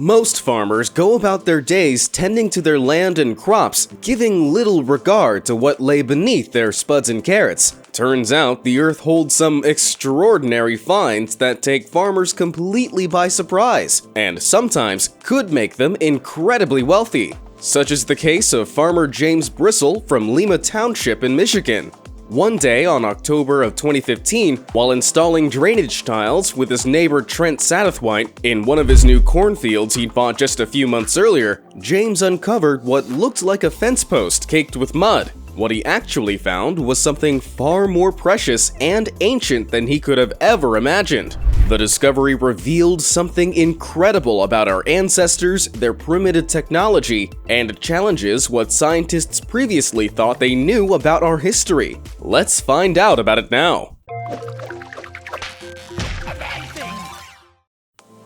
Most farmers go about their days tending to their land and crops, giving little regard to what lay beneath their spuds and carrots. Turns out the earth holds some extraordinary finds that take farmers completely by surprise, and sometimes could make them incredibly wealthy. Such is the case of farmer James Bristle from Lima Township in Michigan. One day on October of 2015, while installing drainage tiles with his neighbor Trent Satterthwaite in one of his new cornfields he'd bought just a few months earlier, James uncovered what looked like a fence post caked with mud. What he actually found was something far more precious and ancient than he could have ever imagined. The discovery revealed something incredible about our ancestors, their primitive technology, and challenges what scientists previously thought they knew about our history. Let's find out about it now.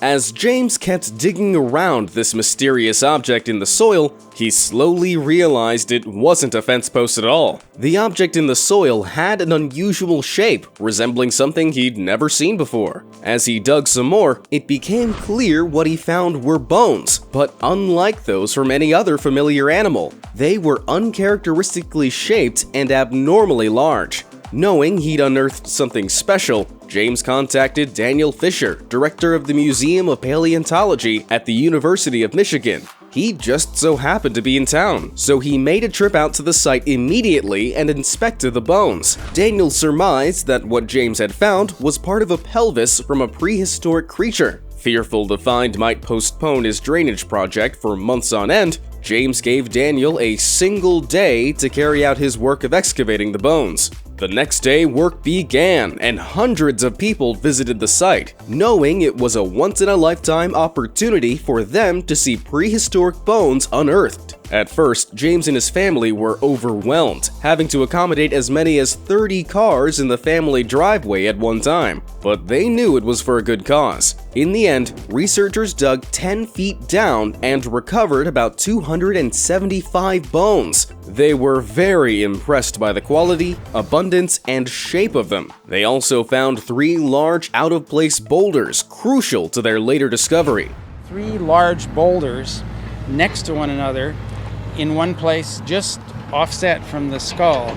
As James kept digging around this mysterious object in the soil, he slowly realized it wasn't a fence post at all. The object in the soil had an unusual shape, resembling something he'd never seen before. As he dug some more, it became clear what he found were bones, but unlike those from any other familiar animal, they were uncharacteristically shaped and abnormally large. Knowing he'd unearthed something special, James contacted Daniel Fisher, director of the Museum of Paleontology at the University of Michigan. He just so happened to be in town, so he made a trip out to the site immediately and inspected the bones. Daniel surmised that what James had found was part of a pelvis from a prehistoric creature. Fearful the find might postpone his drainage project for months on end, James gave Daniel a single day to carry out his work of excavating the bones. The next day, work began, and hundreds of people visited the site, knowing it was a once-in-a-lifetime opportunity for them to see prehistoric bones unearthed. At first, James and his family were overwhelmed, having to accommodate as many as 30 cars in the family driveway at one time, but they knew it was for a good cause. In the end, researchers dug 10 feet down and recovered about 275 bones. They were very impressed by the quality, abundance, and shape of them. They also found 3 large out-of-place boulders, crucial to their later discovery. 3 large boulders next to one another in one place, just offset from the skull.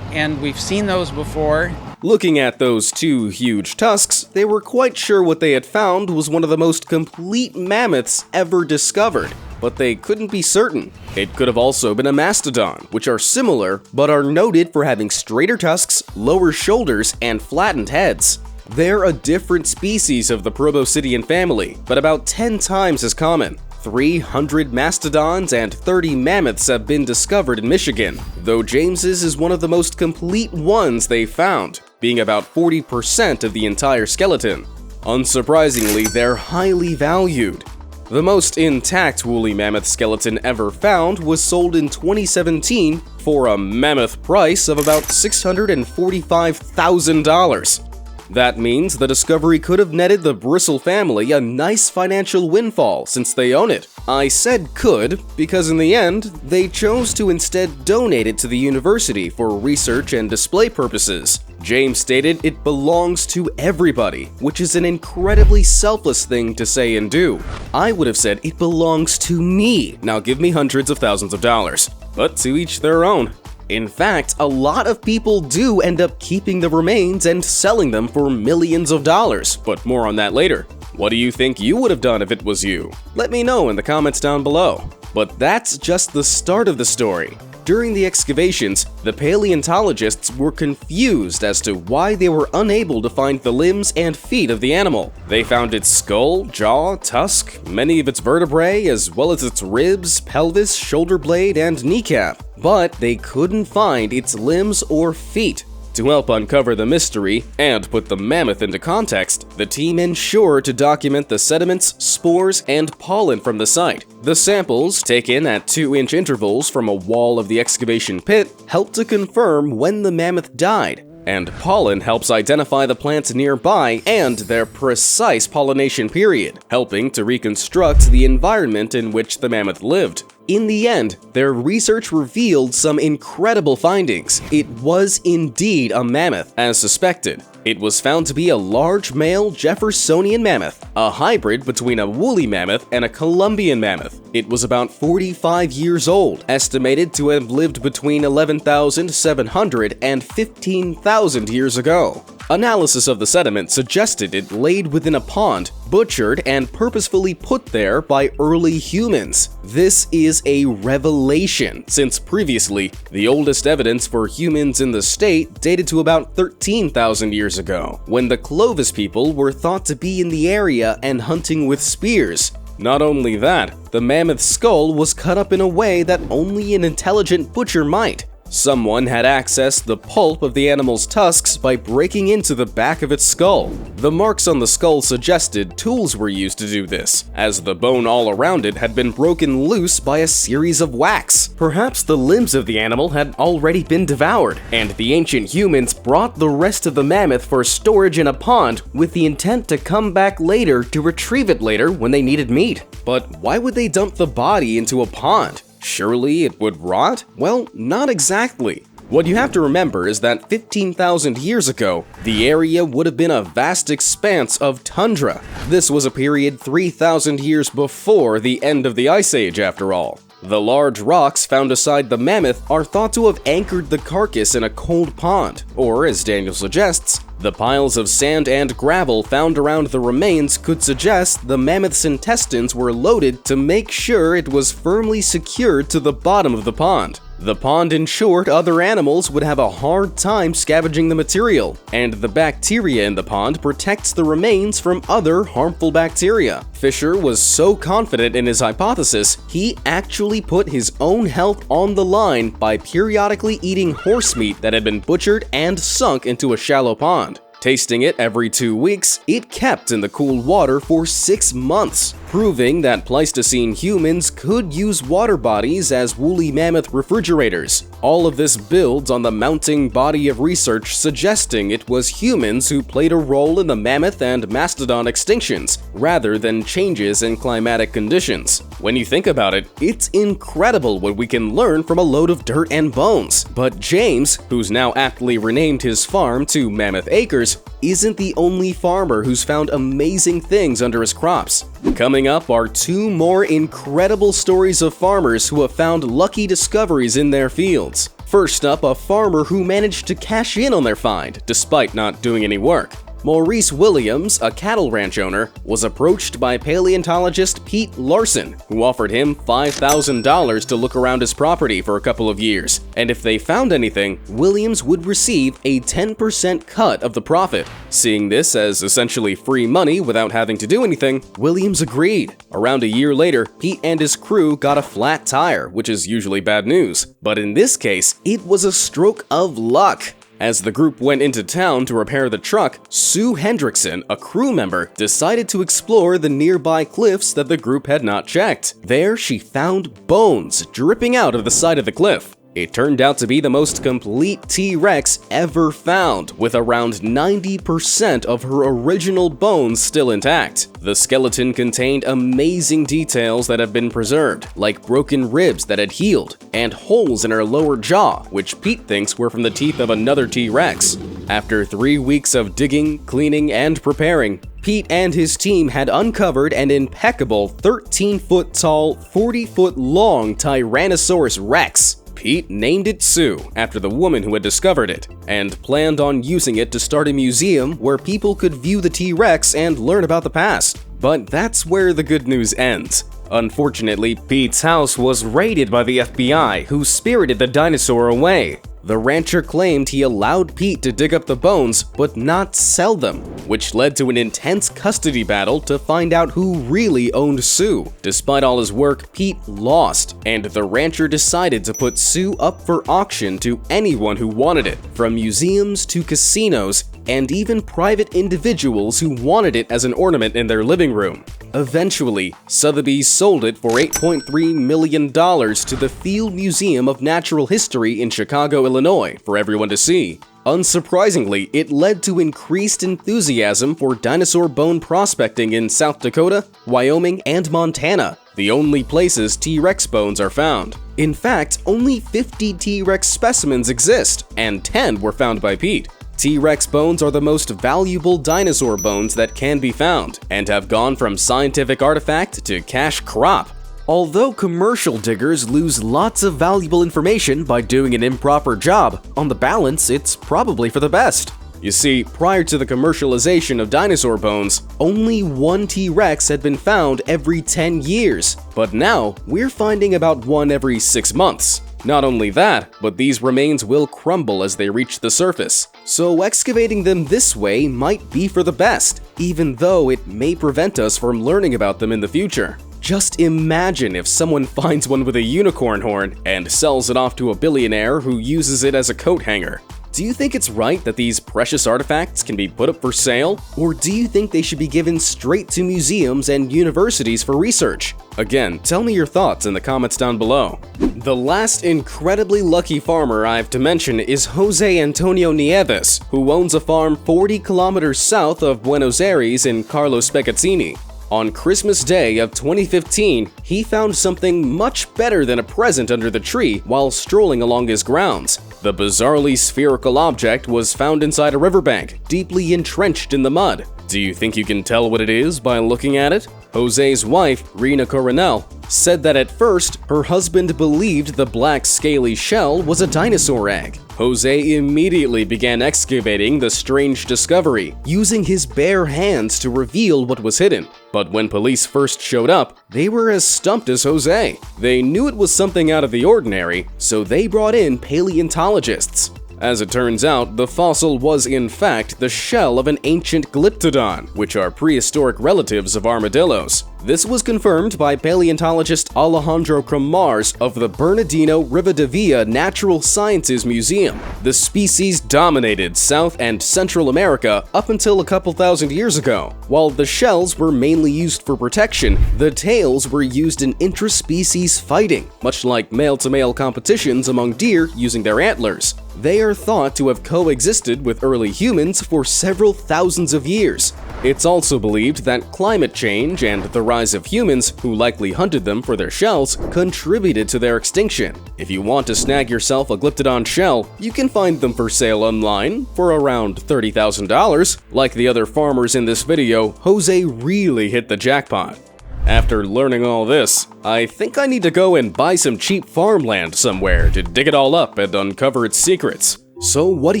And we've seen those before. Looking at those 2 huge tusks, they were quite sure what they had found was one of the most complete mammoths ever discovered, but they couldn't be certain. It could have also been a mastodon, which are similar, but are noted for having straighter tusks, lower shoulders, and flattened heads. They're a different species of the Proboscidean family, but about 10 times as common. 300 mastodons and 30 mammoths have been discovered in Michigan, though James's is one of the most complete ones they found, being about 40% of the entire skeleton. Unsurprisingly, they're highly valued. The most intact woolly mammoth skeleton ever found was sold in 2017 for a mammoth price of about $645,000. That means the discovery could have netted the Bristle family a nice financial windfall since they own it. I said could because in the end, they chose to instead donate it to the university for research and display purposes. James stated it belongs to everybody, which is an incredibly selfless thing to say and do. I would have said it belongs to me, now give me hundreds of thousands of dollars. But to each their own. In fact, a lot of people do end up keeping the remains and selling them for millions of dollars, but more on that later. What do you think you would have done if it was you? Let me know in the comments down below. But that's just the start of the story. During the excavations, the paleontologists were confused as to why they were unable to find the limbs and feet of the animal. They found its skull, jaw, tusk, many of its vertebrae, as well as its ribs, pelvis, shoulder blade, and kneecap, but they couldn't find its limbs or feet. To help uncover the mystery and put the mammoth into context, the team ensured to document the sediments, spores, and pollen from the site. The samples, taken at 2-inch intervals from a wall of the excavation pit, helped to confirm when the mammoth died, and pollen helps identify the plants nearby and their precise pollination period, helping to reconstruct the environment in which the mammoth lived. In the end, their research revealed some incredible findings. It was indeed a mammoth, as suspected. It was found to be a large male Jeffersonian mammoth, a hybrid between a woolly mammoth and a Columbian mammoth. It was about 45 years old, estimated to have lived between 11,700 and 15,000 years ago. Analysis of the sediment suggested it laid within a pond, butchered and purposefully put there by early humans. This is a revelation, since previously, the oldest evidence for humans in the state dated to about 13,000 years ago, when the Clovis people were thought to be in the area and hunting with spears. Not only that, the mammoth's skull was cut up in a way that only an intelligent butcher might. Someone had accessed the pulp of the animal's tusks by breaking into the back of its skull. The marks on the skull suggested tools were used to do this, as the bone all around it had been broken loose by a series of whacks. Perhaps the limbs of the animal had already been devoured, and the ancient humans brought the rest of the mammoth for storage in a pond with the intent to come back later to retrieve it later when they needed meat. But why would they dump the body into a pond? Surely it would rot? Well, not exactly. What you have to remember is that 15,000 years ago, the area would have been a vast expanse of tundra. This was a period 3,000 years before the end of the Ice Age, after all. The large rocks found beside the mammoth are thought to have anchored the carcass in a cold pond, or, as Daniel suggests, the piles of sand and gravel found around the remains could suggest the mammoth's intestines were loaded to make sure it was firmly secured to the bottom of the pond. The pond ensured other animals would have a hard time scavenging the material, and the bacteria in the pond protects the remains from other harmful bacteria. Fisher was so confident in his hypothesis, he actually put his own health on the line by periodically eating horse meat that had been butchered and sunk into a shallow pond. Tasting it every 2 weeks, it kept in the cool water for 6 months, proving that Pleistocene humans could use water bodies as woolly mammoth refrigerators. All of this builds on the mounting body of research suggesting it was humans who played a role in the mammoth and mastodon extinctions, rather than changes in climatic conditions. When you think about it, it's incredible what we can learn from a load of dirt and bones. But James, who's now aptly renamed his farm to Mammoth Acres, isn't the only farmer who's found amazing things under his crops. Coming up are 2 more incredible stories of farmers who have found lucky discoveries in their fields. First up, a farmer who managed to cash in on their find, despite not doing any work. Maurice Williams, a cattle ranch owner, was approached by paleontologist Pete Larson, who offered him $5,000 to look around his property for a couple of years, and if they found anything, Williams would receive a 10% cut of the profit. Seeing this as essentially free money without having to do anything, Williams agreed. Around a year later, Pete and his crew got a flat tire, which is usually bad news, but in this case, it was a stroke of luck. As the group went into town to repair the truck, Sue Hendrickson, a crew member, decided to explore the nearby cliffs that the group had not checked. There, she found bones dripping out of the side of the cliff. It turned out to be the most complete T-Rex ever found, with around 90% of her original bones still intact. The skeleton contained amazing details that have been preserved, like broken ribs that had healed, and holes in her lower jaw, which Pete thinks were from the teeth of another T-Rex. After 3 weeks of digging, cleaning, and preparing, Pete and his team had uncovered an impeccable 13-foot-tall, 40-foot-long Tyrannosaurus Rex. Pete named it Sue after the woman who had discovered it, and planned on using it to start a museum where people could view the T-Rex and learn about the past. But that's where the good news ends. Unfortunately, Pete's house was raided by the FBI, who spirited the dinosaur away. The rancher claimed he allowed Pete to dig up the bones, but not sell them, which led to an intense custody battle to find out who really owned Sue. Despite all his work, Pete lost, and the rancher decided to put Sue up for auction to anyone who wanted it, from museums to casinos, and even private individuals who wanted it as an ornament in their living room. Eventually, Sotheby's sold it for $8.3 million to the Field Museum of Natural History in Chicago, Illinois, for everyone to see. Unsurprisingly, it led to increased enthusiasm for dinosaur bone prospecting in South Dakota, Wyoming, and Montana. the only places T-Rex bones are found. In fact, only 50 T-Rex specimens exist, and 10 were found by Pete. T-Rex bones are the most valuable dinosaur bones that can be found, and have gone from scientific artifact to cash crop. Although commercial diggers lose lots of valuable information by doing an improper job, on the balance, it's probably for the best. You see, prior to the commercialization of dinosaur bones, only one T-Rex had been found every 10 years, but now we're finding about one every 6 months. Not only that, but these remains will crumble as they reach the surface, so excavating them this way might be for the best, even though it may prevent us from learning about them in the future. Just imagine if someone finds one with a unicorn horn and sells it off to a billionaire who uses it as a coat hanger. Do you think it's right that these precious artifacts can be put up for sale? Or do you think they should be given straight to museums and universities for research? Again, tell me your thoughts in the comments down below. The last incredibly lucky farmer I have to mention is Jose Antonio Nieves, who owns a farm 40 kilometers south of Buenos Aires in Carlos Pecazzini. On Christmas Day of 2015, he found something much better than a present under the tree while strolling along his grounds. The bizarrely spherical object was found inside a riverbank, deeply entrenched in the mud. Do you think you can tell what it is by looking at it? Jose's wife, Rena Coronel, said that at first, her husband believed the black scaly shell was a dinosaur egg. Jose immediately began excavating the strange discovery, using his bare hands to reveal what was hidden. But when police first showed up, they were as stumped as Jose. They knew it was something out of the ordinary, so they brought in paleontologists. As it turns out, the fossil was in fact the shell of an ancient glyptodon, which are prehistoric relatives of armadillos. This was confirmed by paleontologist Alejandro Cremars of the Bernardino Rivadavia Natural Sciences Museum. The species dominated South and Central America up until a couple thousand years ago. While the shells were mainly used for protection, the tails were used in intraspecies fighting, much like male-to-male competitions among deer using their antlers. They are thought to have coexisted with early humans for several thousands of years. It's also believed that climate change and the rise of humans, who likely hunted them for their shells, contributed to their extinction. If you want to snag yourself a glyptodon shell, you can find them for sale online for around $30,000. Like the other farmers in this video, Jose really hit the jackpot. After learning all this, I think I need to go and buy some cheap farmland somewhere to dig it all up and uncover its secrets. So what do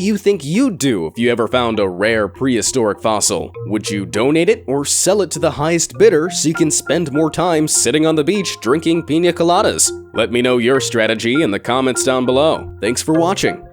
you think you'd do if you ever found a rare prehistoric fossil? Would you donate it or sell it to the highest bidder so you can spend more time sitting on the beach drinking piña coladas? Let me know your strategy in the comments down below. Thanks for watching.